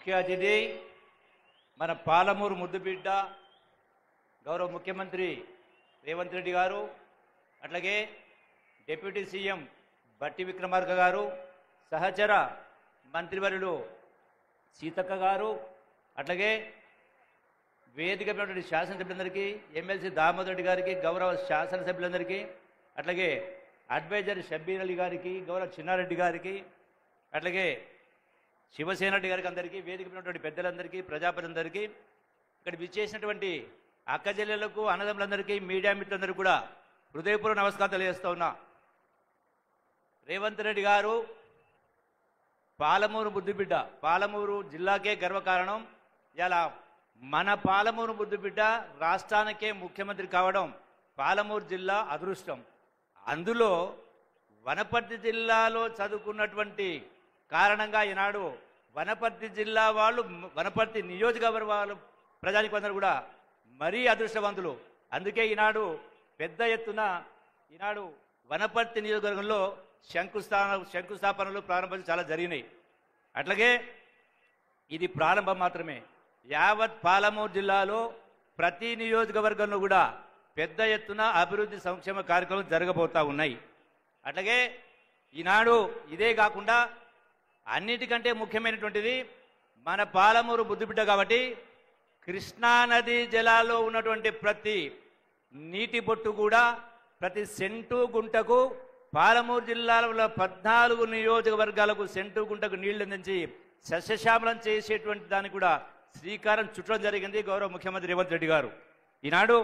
ముఖ్య అతిథి మన పాలమూరు ముద్దుబిడ్డ గౌరవ ముఖ్యమంత్రి రేవంత్ రెడ్డి గారు, అట్లాగే డిప్యూటీ సీఎం బట్టి విక్రమార్క గారు, సహచర మంత్రివర్యులు సీతక్క గారు, అట్లాగే వేదిక మీద శాసనసభ్యులందరికీ, ఎమ్మెల్సీ దామోదర్ రెడ్డి గారికి, గౌరవ శాసనసభ్యులందరికీ, అట్లాగే అడ్వైజర్ షబ్బీర్ అలీ గారికి, గౌరవ చిన్నారెడ్డి గారికి, అట్లాగే శివసేన రెడ్డి గారికి, అందరికీ, వేదిక ఉన్నటువంటి పెద్దలందరికీ, ప్రజాపతిలందరికీ, ఇక్కడ విచ్చేసినటువంటి అక్క చెల్లెళ్లకు, అన్నదమ్ములందరికీ, మీడియా మిత్రులందరికీ కూడా హృదయపూర్వక నమస్కారం తెలియజేస్తూ ఉన్నా. రేవంత్ రెడ్డి గారు పాలమూరు ముద్దుబిడ్డ, పాలమూరు జిల్లాకే గర్వకారణం. ఇలా మన పాలమూరు ముద్దుబిడ్డ రాష్ట్రానికే ముఖ్యమంత్రి కావడం పాలమూరు జిల్లా అదృష్టం. అందులో వనపర్తి జిల్లాలో చదువుకున్నటువంటి కారణంగా ఈనాడు వనపర్తి జిల్లా వాళ్ళు, వనపర్తి నియోజకవర్గ వాళ్ళు, ప్రజానికందరూ కూడా మరీ అదృష్టవంతులు. అందుకే ఈనాడు పెద్ద ఎత్తున ఈనాడు వనపర్తి నియోజకవర్గంలో శంకుస్థాపనలు ప్రారంభం చాలా జరిగినాయి. అట్లాగే ఇది ప్రారంభం మాత్రమే. యావత్ పాలమూరు జిల్లాలో ప్రతి నియోజకవర్గంలో కూడా పెద్ద ఎత్తున అభివృద్ధి సంక్షేమ కార్యక్రమాలు జరగబోతూ ఉన్నాయి. అట్లాగే ఈనాడు ఇదే కాకుండా అన్నిటికంటే ముఖ్యమైనటువంటిది మన పాలమూరు ముద్దుబిడ్డ కాబట్టి కృష్ణానది జలాల్లో ఉన్నటువంటి ప్రతి నీటి బొట్టు కూడా, ప్రతి సెంటు గుంటకు, పాలమూరు జిల్లాలో 14 నియోజకవర్గాలకు సెంటు గుంటకు నీళ్లు అందించి సస్యశ్యామలం చేసేటువంటి దానికి కూడా శ్రీకారం చుట్టడం జరిగింది గౌరవ ముఖ్యమంత్రి రేవంత్ రెడ్డి గారు. ఈనాడు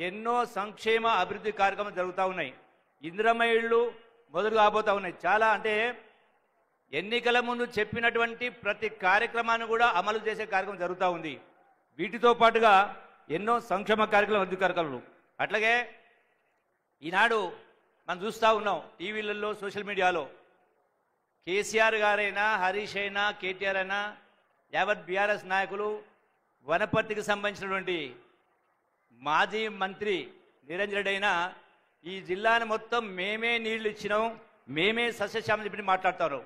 ఎన్నో సంక్షేమ అభివృద్ధి కార్యక్రమాలు జరుగుతూ ఉన్నాయి. ఇందిరమ్మ ఇళ్ళు మొదలు కాబోతూ ఉన్నాయి. చాలా అంటే ఎన్నికల ముందు చెప్పినటువంటి ప్రతి కార్యక్రమాన్ని కూడా అమలు చేసే కార్యక్రమం జరుగుతూ ఉంది. వీటితో పాటుగా ఎన్నో సంక్షేమ కార్యక్రమాలు, అభివృద్ధి కార్యక్రమాలు. అట్లాగే ఈనాడు మనం చూస్తూ ఉన్నాం టీవీలలో, సోషల్ మీడియాలో కేసీఆర్ గారైనా, హరీష్ అయినా, కేటీఆర్ అయినా, యావత్ బీఆర్ఎస్ నాయకులు, వనపర్తికి సంబంధించినటువంటి మాజీ మంత్రి నిరంజన్ రెడ్డి అయినా ఈ జిల్లాను మొత్తం మేమే నీళ్లు ఇచ్చినాం, మేమే సస్యశ్యామం చెప్పి మాట్లాడతారు.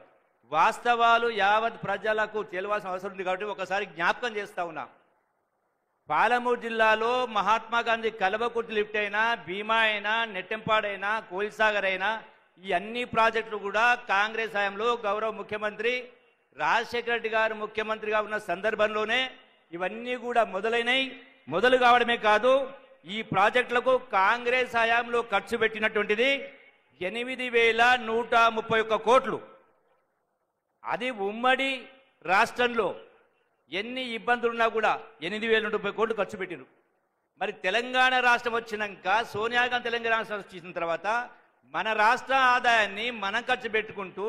వాస్తవాలు యావత్ ప్రజలకు తెలియాల్సిన అవసరం ఉంది కాబట్టి ఒకసారి జ్ఞాపకం చేస్తూ ఉన్నా. పాలమూరు జిల్లాలో మహాత్మా గాంధీ కల్వకుర్తి లిఫ్ట్ అయినా, భీమా అయినా, నెట్టెంపాడైనా, కోయిల్సాగర్ అయినా, ఈ అన్ని ప్రాజెక్టులు కూడా కాంగ్రెస్ హయాంలో గౌరవ ముఖ్యమంత్రి రాజశేఖర రెడ్డి గారు ముఖ్యమంత్రిగా ఉన్న సందర్భంలోనే ఇవన్నీ కూడా మొదలైనవి. మొదలు కావడమే కాదు, ఈ ప్రాజెక్టులకు కాంగ్రెస్ హయాంలో ఖర్చు పెట్టినటువంటిది 8,131 కోట్లు. అది ఉమ్మడి రాష్ట్రంలో ఎన్ని ఇబ్బందులున్నా కూడా 8,030 కోట్లు ఖర్చు పెట్టారు. మరి తెలంగాణ రాష్ట్రం వచ్చినాక, సోనియా గాంధీ తెలంగాణ రాష్ట్రం వచ్చిన తర్వాత మన రాష్ట్ర ఆదాయాన్ని మనం ఖర్చు పెట్టుకుంటూ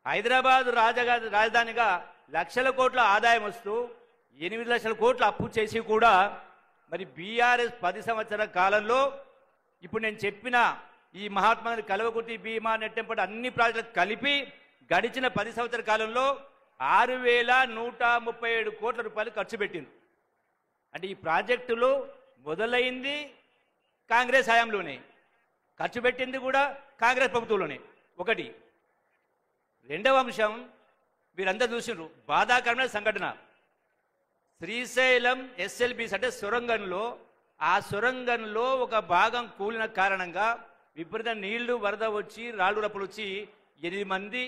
హైదరాబాద్ రాజధానిగా లక్షల కోట్ల ఆదాయం వస్తూ 8 లక్షల కోట్లు అప్పు చేసి కూడా మరి బీఆర్ఎస్ 10 సంవత్సరాల కాలంలో ఇప్పుడు నేను చెప్పిన ఈ మహాత్మా గాంధీ కల్వకుర్తి, భీమా, నెట్టెంపాడు అన్ని ప్రాజెక్టులు కలిపి గడిచిన 10 సంవత్సరాల కాలంలో 6,137 కోట్ల రూపాయలు ఖర్చు పెట్టింది. అంటే ఈ ప్రాజెక్టులు మొదలైంది కాంగ్రెస్ హయాంలోనే, ఖర్చు పెట్టింది కూడా కాంగ్రెస్ ప్రభుత్వంలోనే. ఒకటి. రెండవ అంశం మీరందరూ చూసినారు, బాధాకరమైన సంఘటన. శ్రీశైలం ఎస్ఎల్బీస్ అంటే సొరంగంలో, ఆ సొరంగంలో ఒక భాగం కూలిన కారణంగా విపరీత నీళ్లు, వరద వచ్చి, రాళ్ళు రప్పులు వచ్చి 8 మంది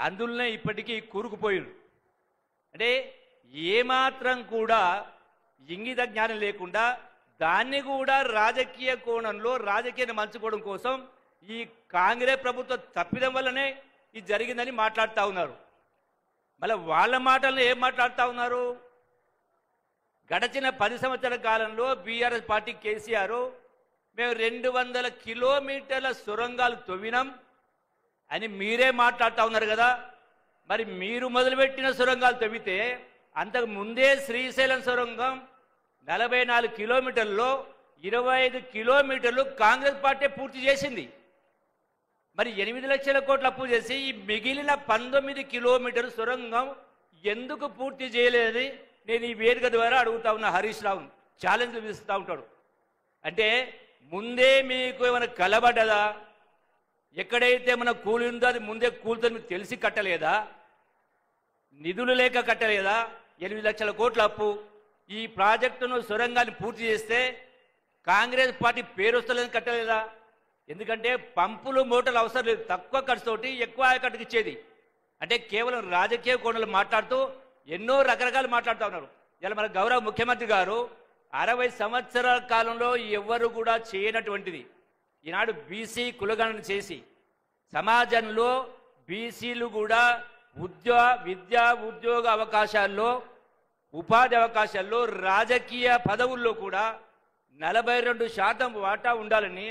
అందులోనే ఇప్పటికీ కూరుకుపోయారు. అంటే ఏమాత్రం కూడా ఇంగిత జ్ఞానం లేకుండా దాన్ని కూడా రాజకీయ కోణంలో రాజకీయాన్ని మలుచుకోవడం కోసం ఈ కాంగ్రెస్ ప్రభుత్వం తప్పిదం వల్లనే ఇది జరిగిందని మాట్లాడుతూ ఉన్నారు. మళ్ళీ వాళ్ళ మాటలను ఏం మాట్లాడుతూ ఉన్నారు? గడిచిన 10 సంవత్సరాల కాలంలో బీఆర్ఎస్ పార్టీ కేసీఆర్ మేము 200 కిలోమీటర్ల సొరంగాలు తవ్వినాం అని మీరే మాట్లాడుతూ ఉన్నారు కదా. మరి మీరు మొదలుపెట్టిన సొరంగాలు తవ్వితే అంతకు ముందే శ్రీశైలం సొరంగం 44 కిలోమీటర్లలో 25 కిలోమీటర్లు కాంగ్రెస్ పార్టీ పూర్తి చేసింది. మరి 8 లక్షల కోట్ల అప్పు చేసి ఈ మిగిలిన 19 కిలోమీటర్ల సొరంగం ఎందుకు పూర్తి చేయలేదు? నేను ఈ వేదిక ద్వారా అడుగుతా ఉన్న హరీష్ రావును ఛాలెంజ్ విస్తూ ఉంటాడు. అంటే ముందే మీకు ఏమైనా కలబడ్డదా? ఎక్కడైతే మన కూలి ఉందో అది ముందే కూలుతో మీకు తెలిసి కట్టలేదా? నిధులు లేక కట్టలేదా? 8 లక్షల కోట్ల అప్పు. ఈ ప్రాజెక్టును సొరంగాన్ని పూర్తి చేస్తే కాంగ్రెస్ పార్టీ పేరు వస్తలేదని కట్టలేదా? ఎందుకంటే పంపులు మోటార్లు అవసరం లేదు, తక్కువ ఖర్చుతోటి ఎక్కువ ఆయకట్టుకు ఇచ్చేది. అంటే కేవలం రాజకీయ కోణాలు మాట్లాడుతూ ఎన్నో రకరకాలు మాట్లాడుతూ ఉన్నారు. ఇలా మన గౌరవ ముఖ్యమంత్రి గారు 60 సంవత్సరాల కాలంలో ఎవ్వరు కూడా చేయనటువంటిది ఈనాడు బీసీ కులగణన చేసి సమాజంలో బీసీలు కూడా విద్యా ఉద్యోగ అవకాశాల్లో, ఉపాధి అవకాశాల్లో, రాజకీయ పదవుల్లో కూడా 42% వాటా ఉండాలని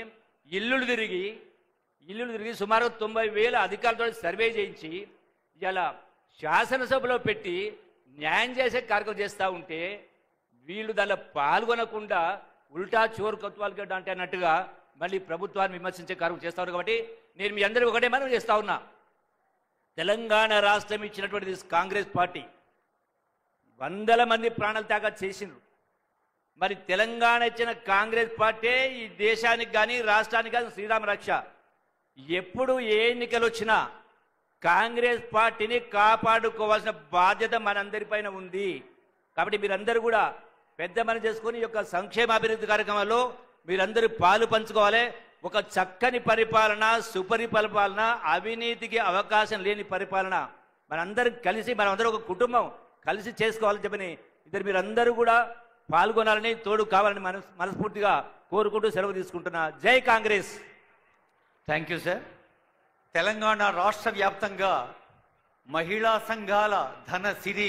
ఇల్లులు తిరిగి సుమారు 90,000 అధికారులతో సర్వే చేయించి ఇలా శాసనసభలో పెట్టి న్యాయం చేసే కార్యక్రమం చేస్తూ ఉంటే వీళ్ళు దానిలో పాల్గొనకుండా ఉల్టా చోరు కొత్వాలు గడ్డ అంటే అన్నట్టుగా మళ్ళీ ప్రభుత్వాన్ని విమర్శించే కార్యక్రమం చేస్తూ ఉన్నారు. కాబట్టి నేను మీ అందరికీ ఒకటే మనం చేస్తూ ఉన్నా, తెలంగాణ రాష్ట్రం ఇచ్చినటువంటి కాంగ్రెస్ పార్టీ వందల మంది ప్రాణాలు త్యాగం చేసిండ్రు. మరి తెలంగాణ ఇచ్చిన కాంగ్రెస్ పార్టీ ఈ దేశానికి కానీ రాష్ట్రానికి కానీ శ్రీరామ రక్ష. ఎప్పుడు ఏ ఎన్నికలు వచ్చినా కాంగ్రెస్ పార్టీని కాపాడుకోవాల్సిన బాధ్యత మనందరిపైన ఉంది. కాబట్టి మీరందరూ కూడా పెద్ద మనసు చేసుకుని ఈ యొక్క సంక్షేమ అభివృద్ధి కార్యక్రమాల్లో మీరందరూ పాలు పంచుకోవాలి. ఒక చక్కని పరిపాలన, సుపరిపాలన, అవినీతికి అవకాశం లేని పరిపాలన మనందరం కలిసి, మనమందరం ఒక కుటుంబం కలిసి చేసుకోవాలని చెప్పని మీరందరూ కూడా పాల్గొనాలని, తోడు కావాలని మనస్ఫూర్తిగా కోరుకుంటూ సెలవు తీసుకుంటున్నా. జై Congress. Thank you sir. Telangana రాష్ట్ర వ్యాప్తంగా మహిళా సంఘాల ధన సిరి